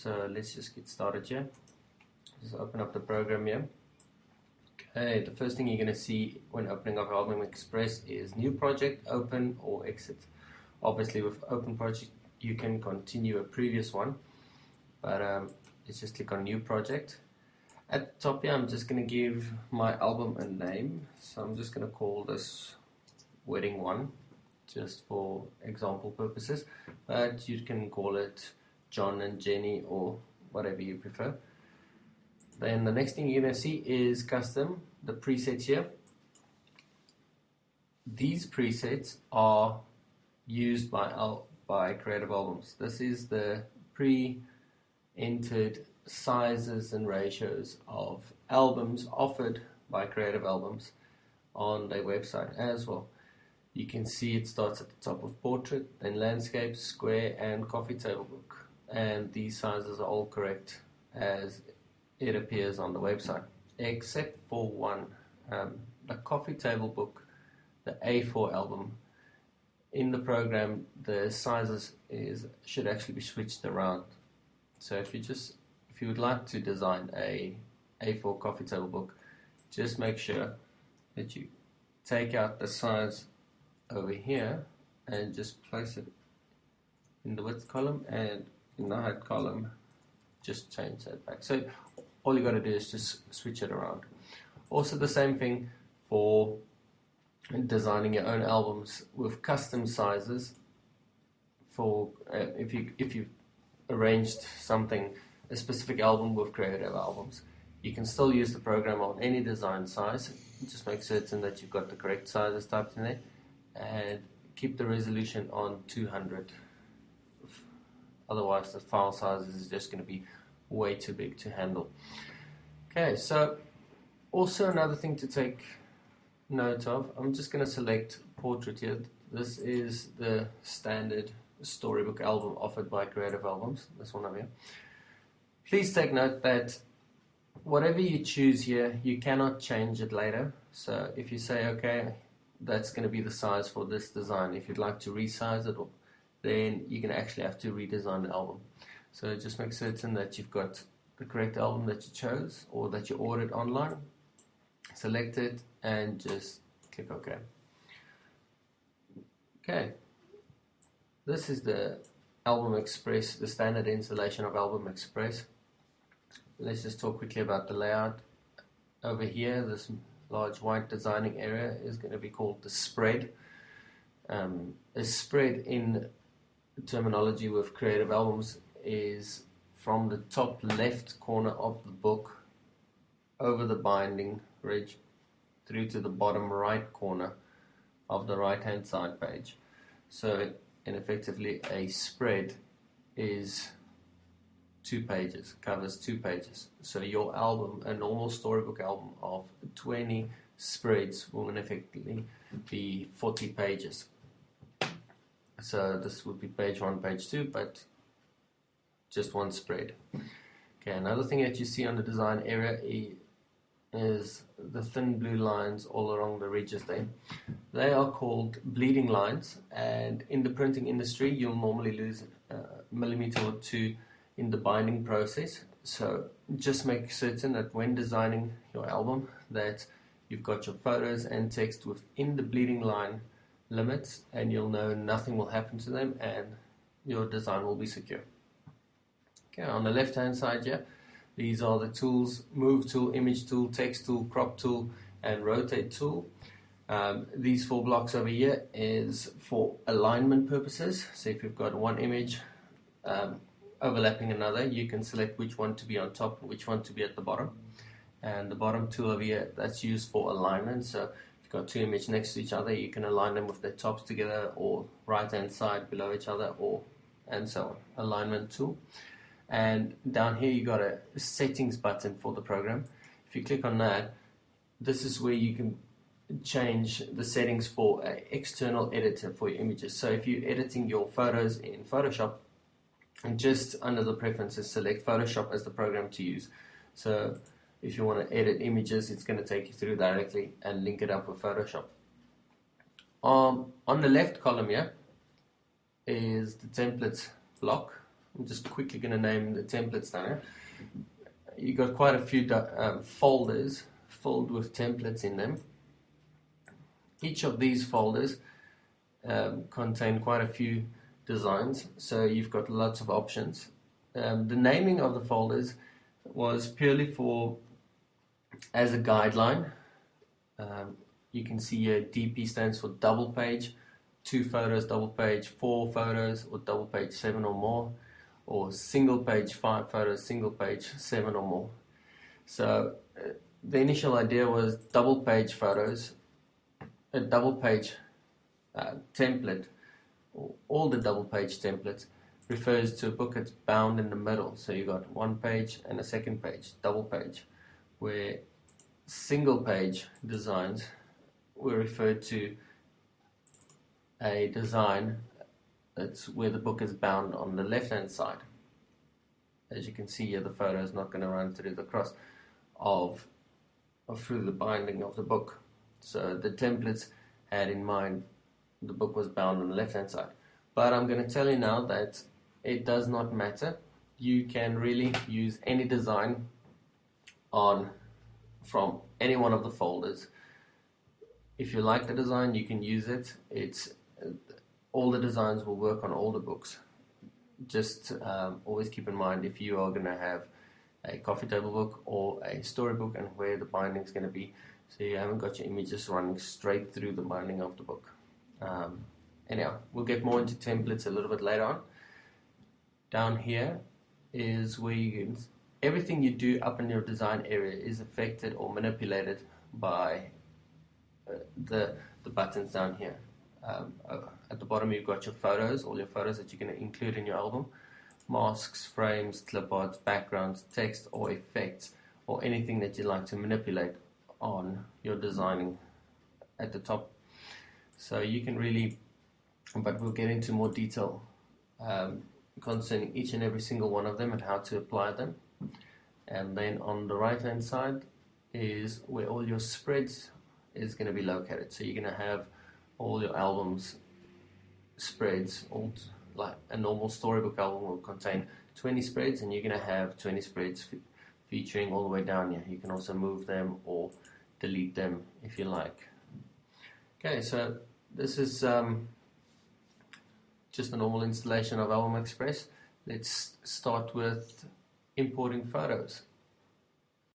So let's just get started here. Just open up the program here. Okay, the first thing you're going to see when opening up Album Express is New Project, Open or Exit. Obviously with Open Project you can continue a previous one, but let's just click on New Project. At the top here I'm just going to give my album a name, so I'm just going to call this Wedding 1 just for example purposes, but you can call it John and Jenny or whatever you prefer. Then the next thing you're going to see is Custom, the presets here. These presets are used by Creative Albums. This is the pre-entered sizes and ratios of albums offered by Creative Albums on their website as well. You can see it starts at the top of Portrait, then Landscape, Square and Coffee Table Book. And these sizes are all correct as it appears on the website, except for one, the Coffee Table Book, the A4 album. In the program, the sizes should actually be switched around. So if you would like to design a A4 coffee table book, just make sure that you take out the size over here and just place it in the width column, and in the height column just change that back. So all you got to do is just switch it around. Also the same thing for designing your own albums with custom sizes. For if you arranged a specific album with Creative Albums, you can still use the program on any design size. Just make certain that you've got the correct sizes typed in there, and keep the resolution on 200. Otherwise the file size is just going to be way too big to handle. Okay, so also another thing to take note of, I'm just going to select Portrait here. This is the standard storybook album offered by Creative Albums, this one over here. Please take note that whatever you choose here, you cannot change it later. So if you say, okay, that's going to be the size for this design, if you'd like to resize it, then you're going to actually have to redesign the album. So just make certain that you've got the correct album that you chose or that you ordered online. Select it and just click OK. Okay, this is the Album Express, the standard installation of Album Express. Let's just talk quickly about the layout. Over here, this large white designing area is going to be called the spread. A spread in terminology with Creative Albums is from the top left corner of the book over the binding ridge through to the bottom right corner of the right hand side page. So and effectively a spread is 2 pages, covers 2 pages. So your album, a normal storybook album of 20 spreads, will effectively be 40 pages. So this would be page 1, page 2, but just one spread. Okay, another thing that you see on the design area is the thin blue lines all along the ridges there. They are called bleeding lines, and in the printing industry you'll normally lose a millimeter or 2 in the binding process. So just make certain that when designing your album that you've got your photos and text within the bleeding line limits, and you'll know nothing will happen to them and your design will be secure. Okay, on the left hand side here, these are the tools: Move tool, Image tool, Text tool, Crop tool and Rotate tool. These 4 blocks over here is for alignment purposes. So if you've got one image overlapping another, you can select which one to be on top and which one to be at the bottom. And the bottom tool over here, that's used for alignment. So if you've got 2 images next to each other, you can align them with their tops together, or right hand side below each other, or and so on. Alignment tool. And down here you got a settings button for the program. If you click on that, this is where you can change the settings for an external editor for your images. So if you're editing your photos in Photoshop, and just under the preferences select Photoshop as the program to use. So if you want to edit images, it's going to take you through directly and link it up with Photoshop. On the left column here is the templates block. I'm just quickly going to name the templates down here. You've got quite a few folders filled with templates in them. Each of these folders contain quite a few designs, so you've got lots of options. The naming of the folders was purely as a guideline. You can see here DP stands for double page, 2 photos double page, 4 photos or double page 7 or more, or single page 5 photos, single page 7 or more. So the initial idea was double page photos, a double page template, or all the double page templates refers to a book that's bound in the middle. So you got one page and a second page, double page, where single page designs were referred to a design that's where the book is bound on the left hand side. As you can see here, the photo is not going to run through the cross of through the binding of the book. So the templates had in mind the book was bound on the left hand side. But I'm going to tell you now that it does not matter. You can really use any design from any one of the folders. If you like the design, you can use it. All the designs will work on all the books. Just always keep in mind if you are going to have a coffee table book or a storybook and where the binding is going to be, so you haven't got your images running straight through the binding of the book. Anyhow, we'll get more into templates a little bit later on. Down here is where everything you do up in your design area is affected or manipulated by the buttons down here. At the bottom you've got your photos, all your photos that you're going to include in your album, masks, frames, clip arts, backgrounds, text or effects, or anything that you like to manipulate on your designing at the top. So you can really, but we'll get into more detail concerning each and every single one of them and how to apply them. And then on the right hand side is where all your spreads is going to be located. So you're going to have all your albums spreads, like a normal storybook album will contain 20 spreads, and you're going to have 20 spreads featuring all the way down here. You can also move them or delete them if you like. Okay, so this is just a normal installation of Album Express. Let's start with importing photos.